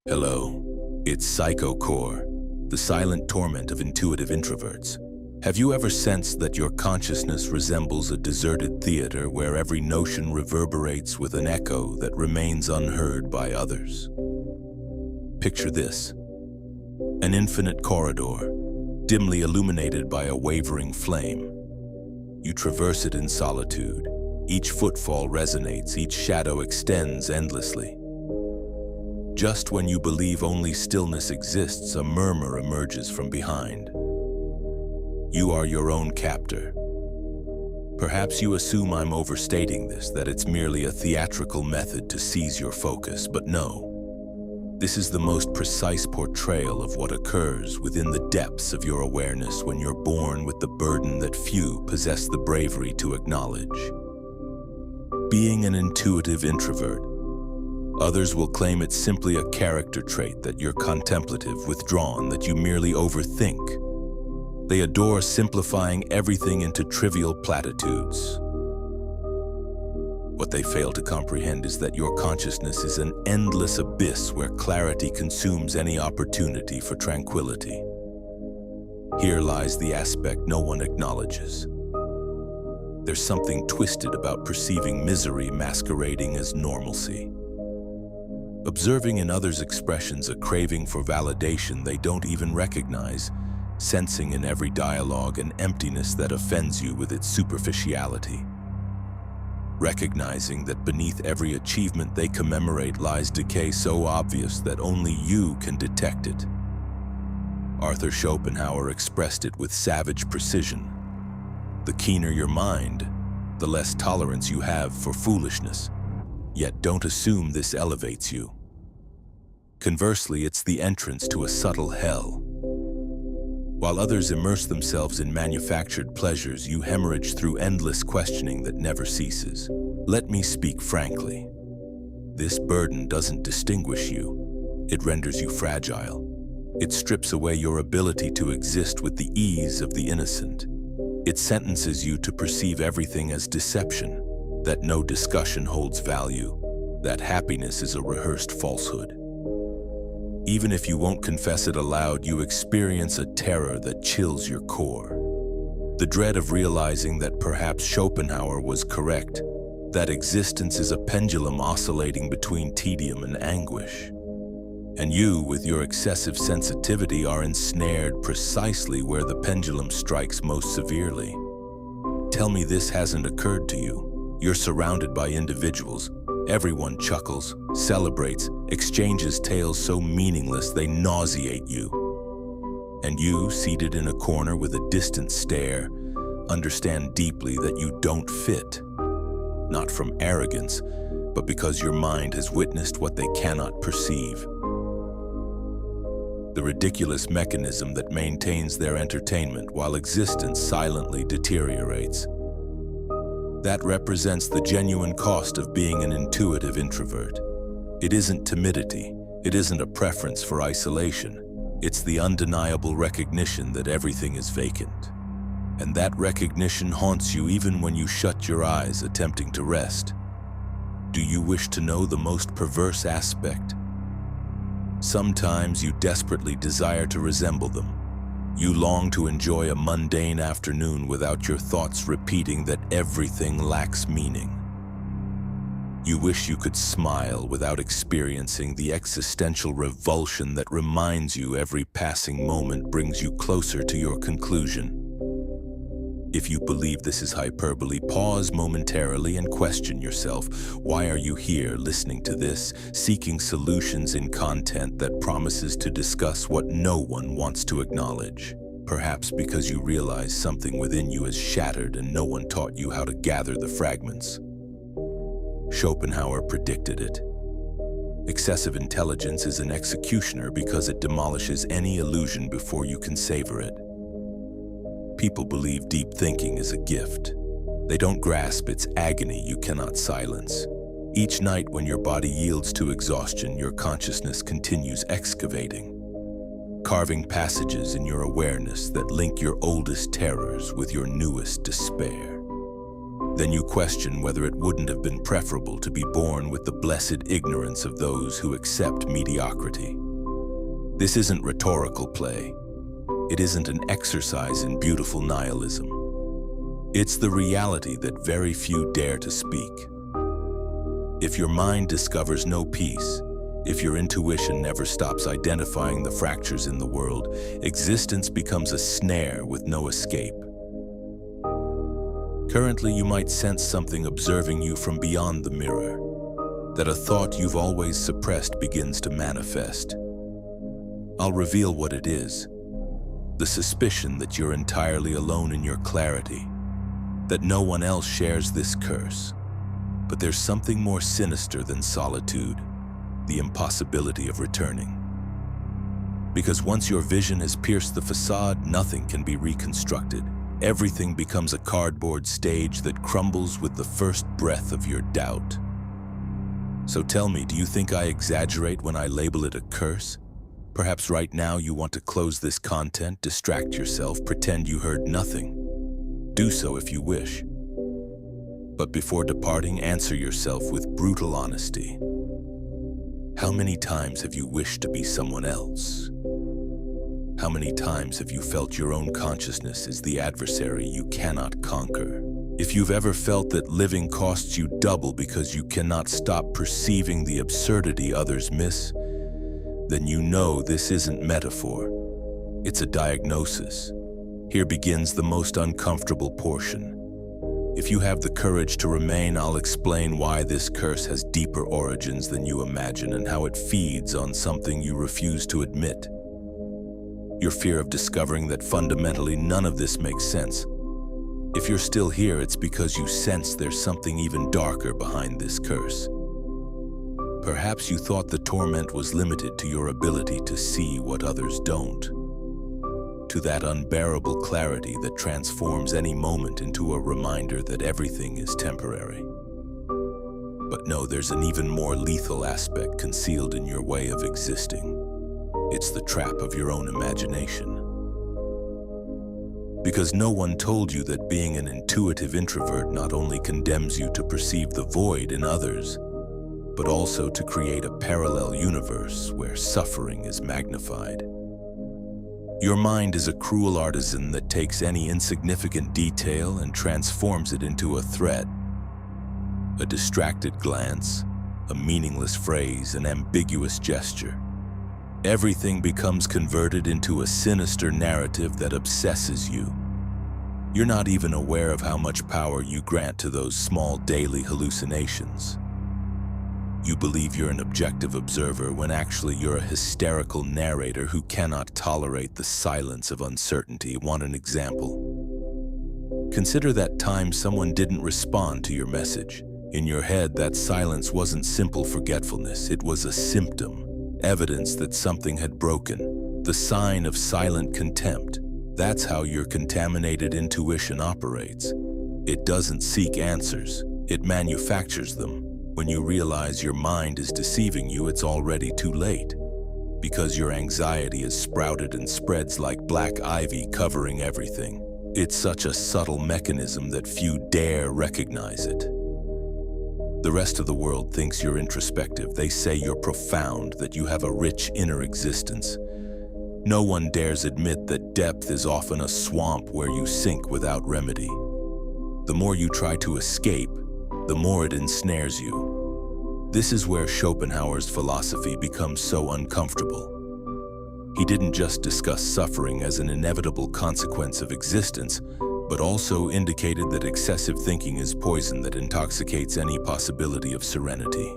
Hello, it's Psychocore, the silent torment of intuitive introverts. Have you ever sensed that your consciousness resembles a deserted theater where every notion reverberates with an echo that remains unheard by others? Picture this: an infinite corridor, dimly illuminated by a wavering flame. You traverse it in solitude. Each footfall resonates, each shadow extends endlessly. Just when you believe only stillness exists, a murmur emerges from behind. You are your own captor. Perhaps you assume I'm overstating this, that it's merely a theatrical method to seize your focus, but no. This is the most precise portrayal of what occurs within the depths of your awareness when you're born with the burden that few possess the bravery to acknowledge. Being an intuitive introvert. Others will claim it's simply a character trait, that you're contemplative, withdrawn, that you merely overthink. They adore simplifying everything into trivial platitudes. What they fail to comprehend is that your consciousness is an endless abyss where clarity consumes any opportunity for tranquility. Here lies the aspect no one acknowledges. There's something twisted about perceiving misery masquerading as normalcy. Observing in others' expressions a craving for validation they don't even recognize, sensing in every dialogue an emptiness that offends you with its superficiality. Recognizing that beneath every achievement they commemorate lies decay so obvious that only you can detect it. Arthur Schopenhauer expressed it with savage precision. The keener your mind, the less tolerance you have for foolishness. Yet don't assume this elevates you. Conversely, it's the entrance to a subtle hell. While others immerse themselves in manufactured pleasures, you hemorrhage through endless questioning that never ceases. Let me speak frankly. This burden doesn't distinguish you. It renders you fragile. It strips away your ability to exist with the ease of the innocent. It sentences you to perceive everything as deception, that no discussion holds value, that happiness is a rehearsed falsehood. Even if you won't confess it aloud, you experience a terror that chills your core. The dread of realizing that perhaps Schopenhauer was correct, that existence is a pendulum oscillating between tedium and anguish. And you, with your excessive sensitivity, are ensnared precisely where the pendulum strikes most severely. Tell me this hasn't occurred to you. You're surrounded by individuals. Everyone chuckles, celebrates, exchanges tales so meaningless they nauseate you. And you, seated in a corner with a distant stare, understand deeply that you don't fit. Not from arrogance, but because your mind has witnessed what they cannot perceive. The ridiculous mechanism that maintains their entertainment while existence silently deteriorates. That represents the genuine cost of being an intuitive introvert. It isn't timidity. It isn't a preference for isolation. It's the undeniable recognition that everything is vacant. And that recognition haunts you even when you shut your eyes attempting to rest. Do you wish to know the most perverse aspect? Sometimes you desperately desire to resemble them. You long to enjoy a mundane afternoon without your thoughts repeating that everything lacks meaning. You wish you could smile without experiencing the existential revulsion that reminds you every passing moment brings you closer to your conclusion. If you believe this is hyperbole, pause momentarily and question yourself. Why are you here listening to this, seeking solutions in content that promises to discuss what no one wants to acknowledge? Perhaps because you realize something within you is shattered and no one taught you how to gather the fragments. Schopenhauer predicted it. Excessive intelligence is an executioner because it demolishes any illusion before you can savor it. People believe deep thinking is a gift. They don't grasp its agony you cannot silence. Each night when your body yields to exhaustion, your consciousness continues excavating, carving passages in your awareness that link your oldest terrors with your newest despair. Then you question whether it wouldn't have been preferable to be born with the blessed ignorance of those who accept mediocrity. This isn't rhetorical play. It isn't an exercise in beautiful nihilism. It's the reality that very few dare to speak. If your mind discovers no peace, if your intuition never stops identifying the fractures in the world, existence becomes a snare with no escape. Currently, you might sense something observing you from beyond the mirror, that a thought you've always suppressed begins to manifest. I'll reveal what it is. The suspicion that you're entirely alone in your clarity, that no one else shares this curse. But there's something more sinister than solitude, the impossibility of returning. Because once your vision has pierced the facade, nothing can be reconstructed. Everything becomes a cardboard stage that crumbles with the first breath of your doubt. So tell me, do you think I exaggerate when I label it a curse? Perhaps right now you want to close this content, distract yourself, pretend you heard nothing. Do so if you wish. But before departing, answer yourself with brutal honesty. How many times have you wished to be someone else? How many times have you felt your own consciousness is the adversary you cannot conquer? If you've ever felt that living costs you double because you cannot stop perceiving the absurdity others miss, then you know this isn't metaphor. It's a diagnosis. Here begins the most uncomfortable portion. If you have the courage to remain, I'll explain why this curse has deeper origins than you imagine and how it feeds on something you refuse to admit. Your fear of discovering that fundamentally none of this makes sense. If you're still here, it's because you sense there's something even darker behind this curse. Perhaps you thought the torment was limited to your ability to see what others don't, to that unbearable clarity that transforms any moment into a reminder that everything is temporary. But no, there's an even more lethal aspect concealed in your way of existing. It's the trap of your own imagination. Because no one told you that being an intuitive introvert not only condemns you to perceive the void in others, but also to create a parallel universe where suffering is magnified. Your mind is a cruel artisan that takes any insignificant detail and transforms it into a threat. A distracted glance, a meaningless phrase, an ambiguous gesture. Everything becomes converted into a sinister narrative that obsesses you. You're not even aware of how much power you grant to those small daily hallucinations. You believe you're an objective observer when actually you're a hysterical narrator who cannot tolerate the silence of uncertainty. Want an example? Consider that time someone didn't respond to your message. In your head, that silence wasn't simple forgetfulness. It was a symptom, evidence that something had broken, the sign of silent contempt. That's how your contaminated intuition operates. It doesn't seek answers, it manufactures them. When you realize your mind is deceiving you, it's already too late. Because your anxiety has sprouted and spreads like black ivy covering everything. It's such a subtle mechanism that few dare recognize it. The rest of the world thinks you're introspective. They say you're profound, that you have a rich inner existence. No one dares admit that depth is often a swamp where you sink without remedy. The more you try to escape, the more it ensnares you. This is where Schopenhauer's philosophy becomes so uncomfortable. He didn't just discuss suffering as an inevitable consequence of existence, but also indicated that excessive thinking is poison that intoxicates any possibility of serenity.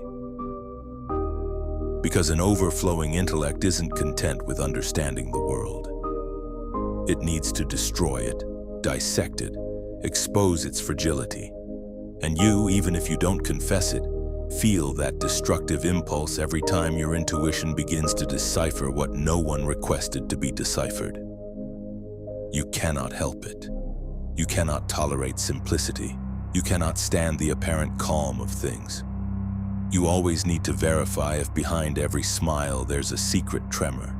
Because an overflowing intellect isn't content with understanding the world. It needs to destroy it, dissect it, expose its fragility. And you, even if you don't confess it, feel that destructive impulse every time your intuition begins to decipher what no one requested to be deciphered. You cannot help it. You cannot tolerate simplicity. You cannot stand the apparent calm of things. You always need to verify if behind every smile there's a secret tremor,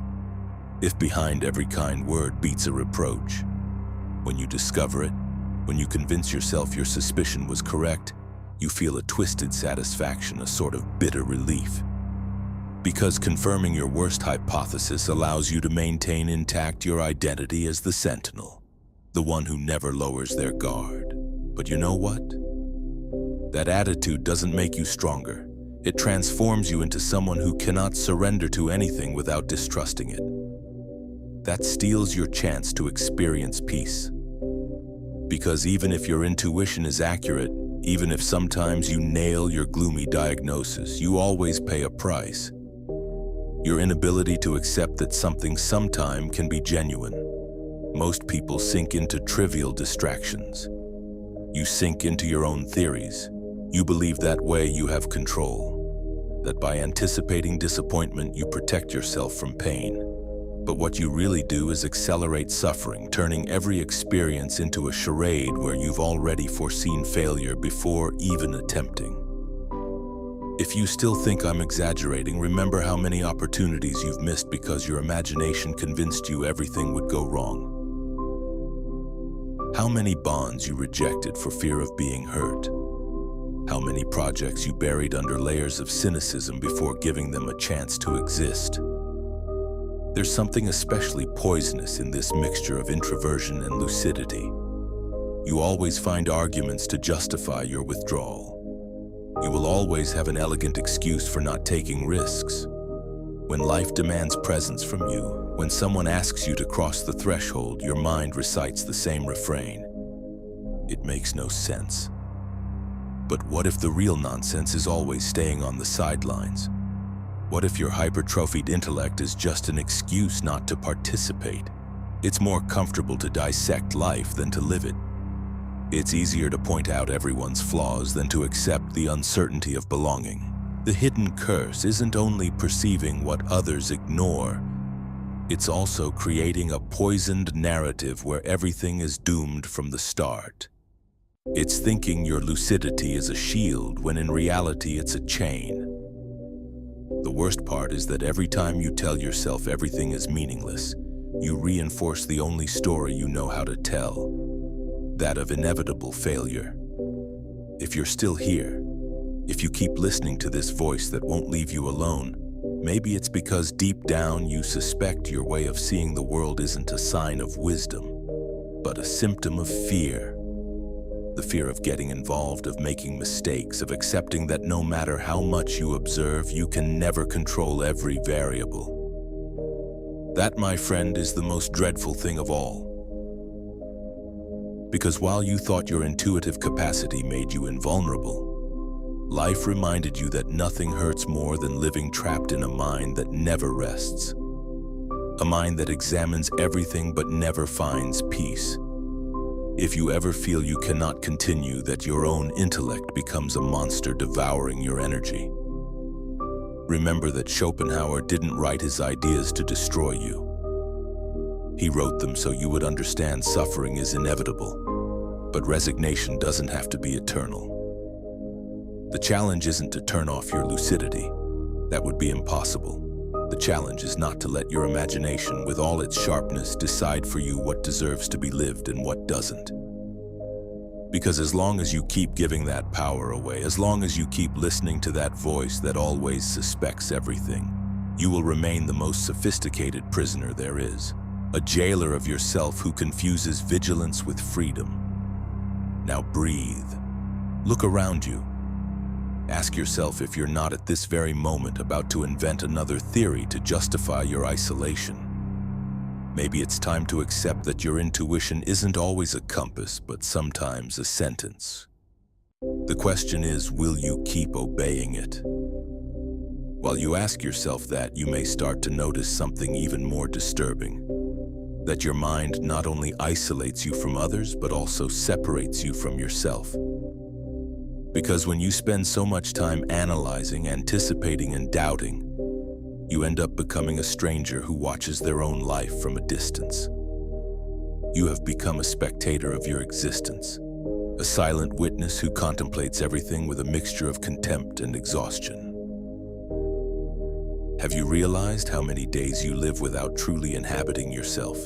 if behind every kind word beats a reproach. When you discover it, When you convince yourself your suspicion was correct, you feel a twisted satisfaction, a sort of bitter relief. Because confirming your worst hypothesis allows you to maintain intact your identity as the sentinel, the one who never lowers their guard. But you know what? That attitude doesn't make you stronger. It transforms you into someone who cannot surrender to anything without distrusting it. That steals your chance to experience peace. Because even if your intuition is accurate, even if sometimes you nail your gloomy diagnosis, you always pay a price. Your inability to accept that something sometime can be genuine. Most people sink into trivial distractions. You sink into your own theories. You believe that way you have control, that by anticipating disappointment you protect yourself from pain. But what you really do is accelerate suffering, turning every experience into a charade where you've already foreseen failure before even attempting. If you still think I'm exaggerating, remember how many opportunities you've missed because your imagination convinced you everything would go wrong. How many bonds you rejected for fear of being hurt. How many projects you buried under layers of cynicism before giving them a chance to exist. There's something especially poisonous in this mixture of introversion and lucidity. You always find arguments to justify your withdrawal. You will always have an elegant excuse for not taking risks. When life demands presence from you, when someone asks you to cross the threshold, your mind recites the same refrain. It makes no sense. But what if the real nonsense is always staying on the sidelines? What if your hypertrophied intellect is just an excuse not to participate? It's more comfortable to dissect life than to live it. It's easier to point out everyone's flaws than to accept the uncertainty of belonging. The hidden curse isn't only perceiving what others ignore, it's also creating a poisoned narrative where everything is doomed from the start. It's thinking your lucidity is a shield when in reality it's a chain. The worst part is that every time you tell yourself everything is meaningless, you reinforce the only story you know how to tell, that of inevitable failure. If you're still here, if you keep listening to this voice that won't leave you alone, maybe it's because deep down you suspect your way of seeing the world isn't a sign of wisdom, but a symptom of fear. The fear of getting involved, of making mistakes, of accepting that no matter how much you observe, you can never control every variable. That, my friend, is the most dreadful thing of all. Because while you thought your intuitive capacity made you invulnerable, life reminded you that nothing hurts more than living trapped in a mind that never rests. A mind that examines everything but never finds peace. If you ever feel you cannot continue, that your own intellect becomes a monster devouring your energy, remember that Schopenhauer didn't write his ideas to destroy you. He wrote them so you would understand suffering is inevitable, but resignation doesn't have to be eternal. The challenge isn't to turn off your lucidity. That would be impossible. The challenge is not to let your imagination, with all its sharpness, decide for you what deserves to be lived and what doesn't. Because as long as you keep giving that power away, as long as you keep listening to that voice that always suspects everything, you will remain the most sophisticated prisoner there is, a jailer of yourself who confuses vigilance with freedom. Now breathe. Look around you. Ask yourself if you're not at this very moment about to invent another theory to justify your isolation. Maybe it's time to accept that your intuition isn't always a compass, but sometimes a sentence. The question is, will you keep obeying it? While you ask yourself that, you may start to notice something even more disturbing. That your mind not only isolates you from others, but also separates you from yourself. Because when you spend so much time analyzing, anticipating, and doubting, you end up becoming a stranger who watches their own life from a distance. You have become a spectator of your existence, a silent witness who contemplates everything with a mixture of contempt and exhaustion. Have you realized how many days you live without truly inhabiting yourself?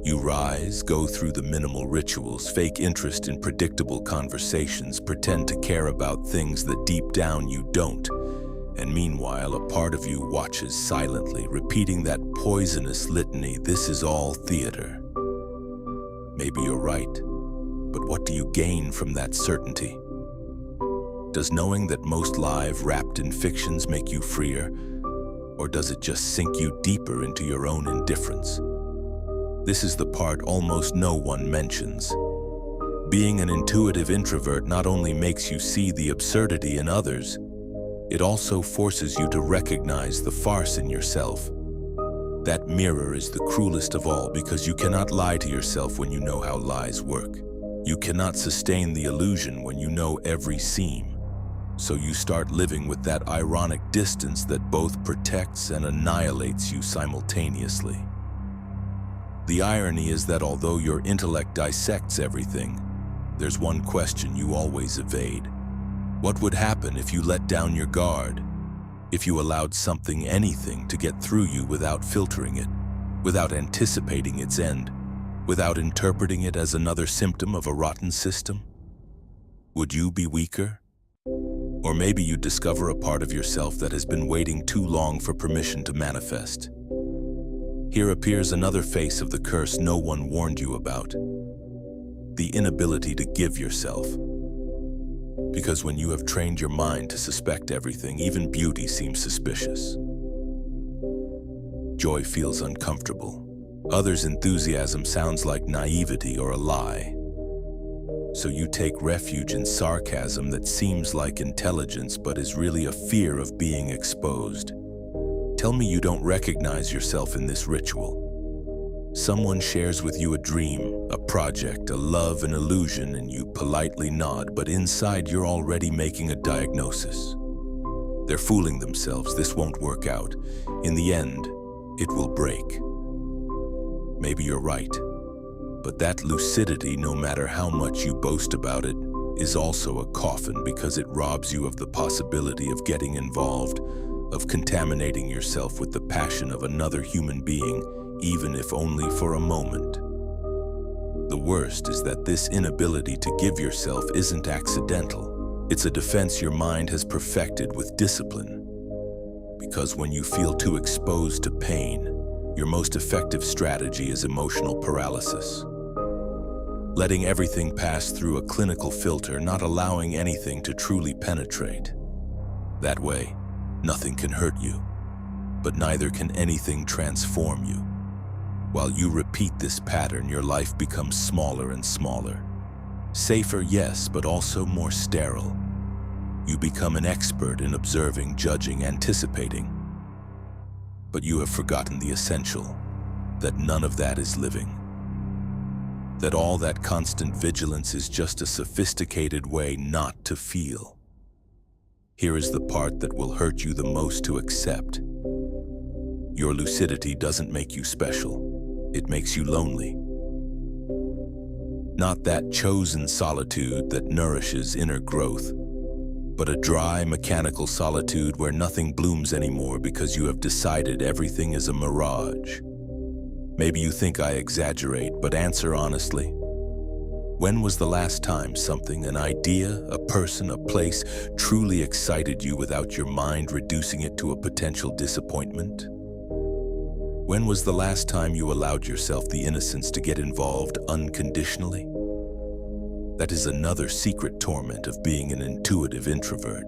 You rise, go through the minimal rituals, fake interest in predictable conversations, pretend to care about things that deep down you don't. And meanwhile, a part of you watches silently, repeating that poisonous litany, "This is all theater." Maybe you're right, but what do you gain from that certainty? Does knowing that most live, wrapped in fictions make you freer, or does it just sink you deeper into your own indifference? This is the part almost no one mentions. Being an intuitive introvert not only makes you see the absurdity in others, it also forces you to recognize the farce in yourself. That mirror is the cruelest of all because you cannot lie to yourself when you know how lies work. You cannot sustain the illusion when you know every seam. So you start living with that ironic distance that both protects and annihilates you simultaneously. The irony is that although your intellect dissects everything, there's one question you always evade. What would happen if you let down your guard? If you allowed something, anything, to get through you without filtering it, without anticipating its end, without interpreting it as another symptom of a rotten system? Would you be weaker? Or maybe you'd discover a part of yourself that has been waiting too long for permission to manifest. Here appears another face of the curse no one warned you about. The inability to give yourself. Because when you have trained your mind to suspect everything, even beauty seems suspicious. Joy feels uncomfortable. Others' enthusiasm sounds like naivety or a lie. So you take refuge in sarcasm that seems like intelligence but is really a fear of being exposed. Tell me you don't recognize yourself in this ritual. Someone shares with you a dream, a project, a love, an illusion, and you politely nod, but inside you're already making a diagnosis. They're fooling themselves. This won't work out. In the end, it will break. Maybe you're right. But that lucidity, no matter how much you boast about it, is also a coffin because it robs you of the possibility of getting involved, of contaminating yourself with the passion of another human being, even if only for a moment. The worst is that this inability to give yourself isn't accidental. It's a defense your mind has perfected with discipline. Because when you feel too exposed to pain, your most effective strategy is emotional paralysis. Letting everything pass through a clinical filter, not allowing anything to truly penetrate. That way, nothing can hurt you, but neither can anything transform you. While you repeat this pattern, your life becomes smaller and smaller. Safer, yes, but also more sterile. You become an expert in observing, judging, anticipating. But you have forgotten the essential, that none of that is living. That all that constant vigilance is just a sophisticated way not to feel. Here is the part that will hurt you the most to accept. Your lucidity doesn't make you special. It makes you lonely. Not that chosen solitude that nourishes inner growth, but a dry, mechanical solitude where nothing blooms anymore because you have decided everything is a mirage. Maybe you think I exaggerate, but answer honestly. When was the last time something, an idea, a person, a place, truly excited you without your mind reducing it to a potential disappointment? When was the last time you allowed yourself the innocence to get involved unconditionally? That is another secret torment of being an intuitive introvert.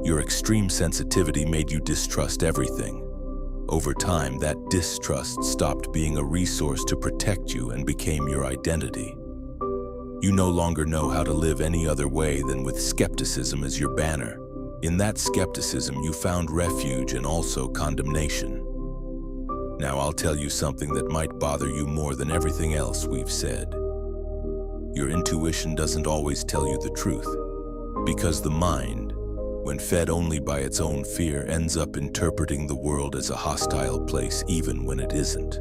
Your extreme sensitivity made you distrust everything. Over time, that distrust stopped being a resource to protect you and became your identity. You no longer know how to live any other way than with skepticism as your banner. In that skepticism, you found refuge and also condemnation. Now I'll tell you something that might bother you more than everything else we've said. Your intuition doesn't always tell you the truth, because the mind, when fed only by its own fear, ends up interpreting the world as a hostile place even when it isn't.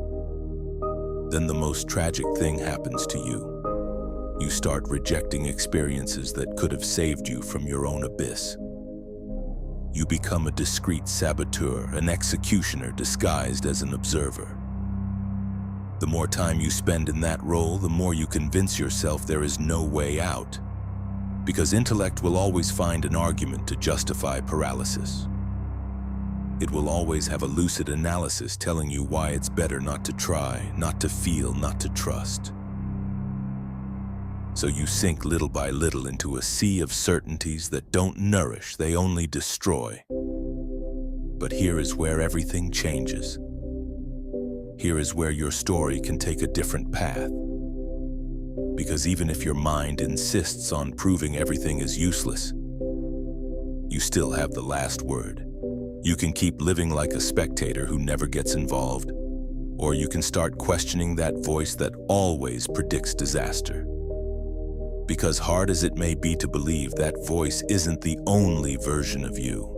Then the most tragic thing happens to you. You start rejecting experiences that could have saved you from your own abyss. You become a discreet saboteur, an executioner disguised as an observer. The more time you spend in that role, the more you convince yourself there is no way out. Because intellect will always find an argument to justify paralysis. It will always have a lucid analysis telling you why it's better not to try, not to feel, not to trust. So you sink little by little into a sea of certainties that don't nourish, they only destroy. But here is where everything changes. Here is where your story can take a different path. Because even if your mind insists on proving everything is useless, you still have the last word. You can keep living like a spectator who never gets involved, or you can start questioning that voice that always predicts disaster. Because hard as it may be to believe, that voice isn't the only version of you.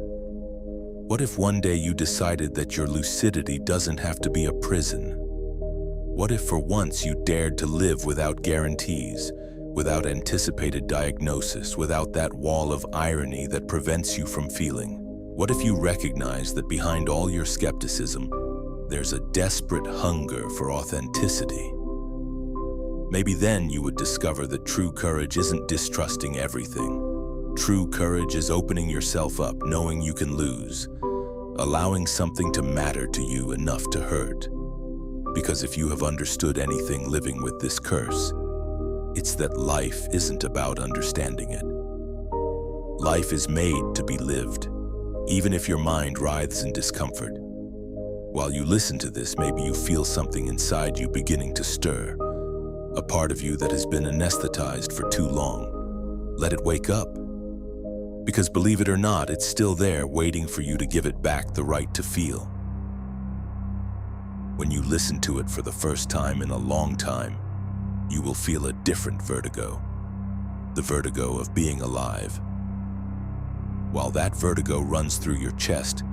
What if one day you decided that your lucidity doesn't have to be a prison? What if for once you dared to live without guarantees, without anticipated diagnosis, without that wall of irony that prevents you from feeling? What if you recognize that behind all your skepticism, there's a desperate hunger for authenticity? Maybe then you would discover that true courage isn't distrusting everything. True courage is opening yourself up, knowing you can lose, allowing something to matter to you enough to hurt. Because if you have understood anything living with this curse, it's that life isn't about understanding it. Life is made to be lived, even if your mind writhes in discomfort. While you listen to this, maybe you feel something inside you beginning to stir, a part of you that has been anesthetized for too long. Let it wake up. Because believe it or not, it's still there waiting for you to give it back the right to feel. When you listen to it for the first time in a long time, you will feel a different vertigo. The vertigo of being alive. While that vertigo runs through your chest,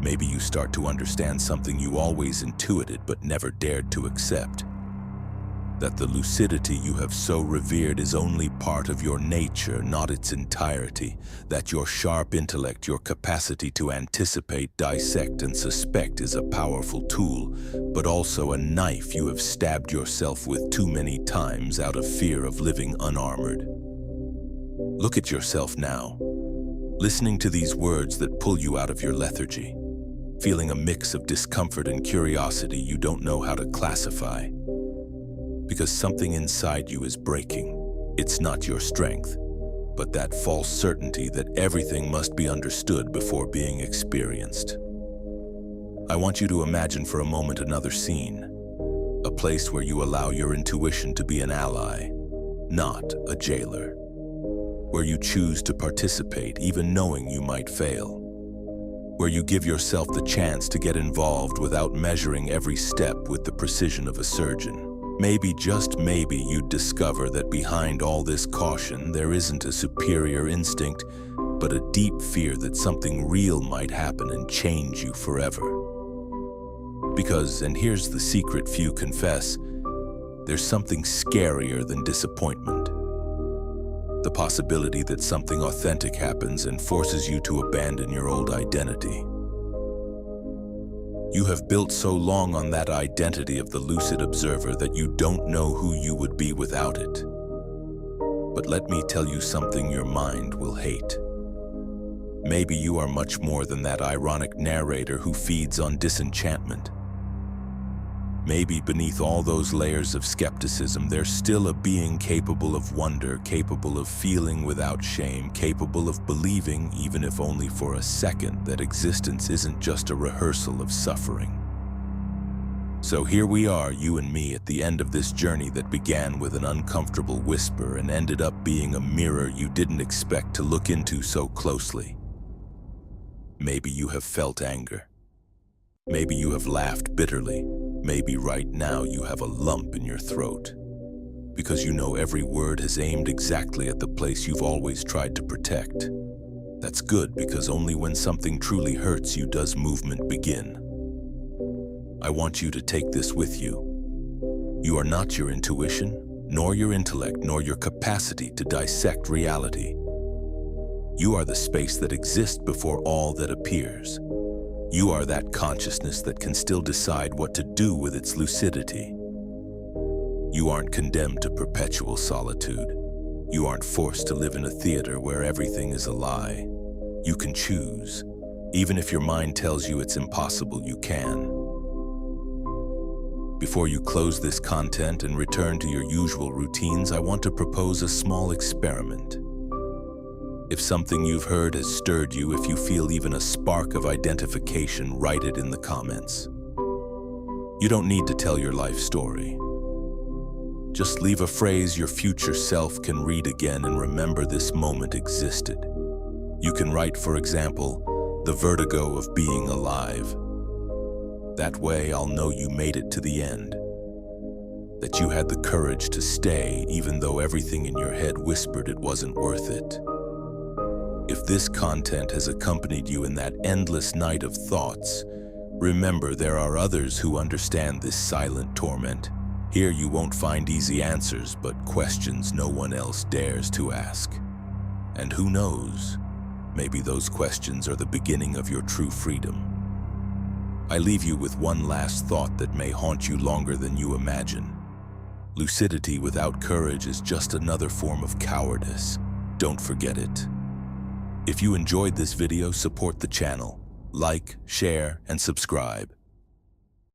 maybe you start to understand something you always intuited but never dared to accept. That the lucidity you have so revered is only part of your nature, not its entirety. That your sharp intellect, your capacity to anticipate, dissect, and suspect is a powerful tool, but also a knife you have stabbed yourself with too many times out of fear of living unarmored. Look at yourself now, listening to these words that pull you out of your lethargy, feeling a mix of discomfort and curiosity you don't know how to classify. Because something inside you is breaking. It's not your strength, but that false certainty that everything must be understood before being experienced. I want you to imagine for a moment another scene, a place where you allow your intuition to be an ally, not a jailer, where you choose to participate even knowing you might fail, where you give yourself the chance to get involved without measuring every step with the precision of a surgeon. Maybe, just maybe, you'd discover that behind all this caution, there isn't a superior instinct, but a deep fear that something real might happen and change you forever. Because, and here's the secret few confess, there's something scarier than disappointment. The possibility that something authentic happens and forces you to abandon your old identity. You have built so long on that identity of the lucid observer that you don't know who you would be without it. But let me tell you something your mind will hate. Maybe you are much more than that ironic narrator who feeds on disenchantment. Maybe beneath all those layers of skepticism, there's still a being capable of wonder, capable of feeling without shame, capable of believing, even if only for a second, that existence isn't just a rehearsal of suffering. So here we are, you and me, at the end of this journey that began with an uncomfortable whisper and ended up being a mirror you didn't expect to look into so closely. Maybe you have felt anger. Maybe you have laughed bitterly. Maybe right now you have a lump in your throat, because you know every word has aimed exactly at the place you've always tried to protect. That's good, because only when something truly hurts you does movement begin. I want you to take this with you. You are not your intuition, nor your intellect, nor your capacity to dissect reality. You are the space that exists before all that appears. You are that consciousness that can still decide what to do with its lucidity. You aren't condemned to perpetual solitude. You aren't forced to live in a theater where everything is a lie. You can choose. Even if your mind tells you it's impossible, you can. Before you close this content and return to your usual routines, I want to propose a small experiment. If something you've heard has stirred you, if you feel even a spark of identification, write it in the comments. You don't need to tell your life story. Just leave a phrase your future self can read again and remember this moment existed. You can write, for example, the vertigo of being alive. That way I'll know you made it to the end, that you had the courage to stay even though everything in your head whispered it wasn't worth it. If this content has accompanied you in that endless night of thoughts, remember there are others who understand this silent torment. Here you won't find easy answers, but questions no one else dares to ask. And who knows, maybe those questions are the beginning of your true freedom. I leave you with one last thought that may haunt you longer than you imagine. Lucidity without courage is just another form of cowardice. Don't forget it. If you enjoyed this video, support the channel. Like, share, and subscribe.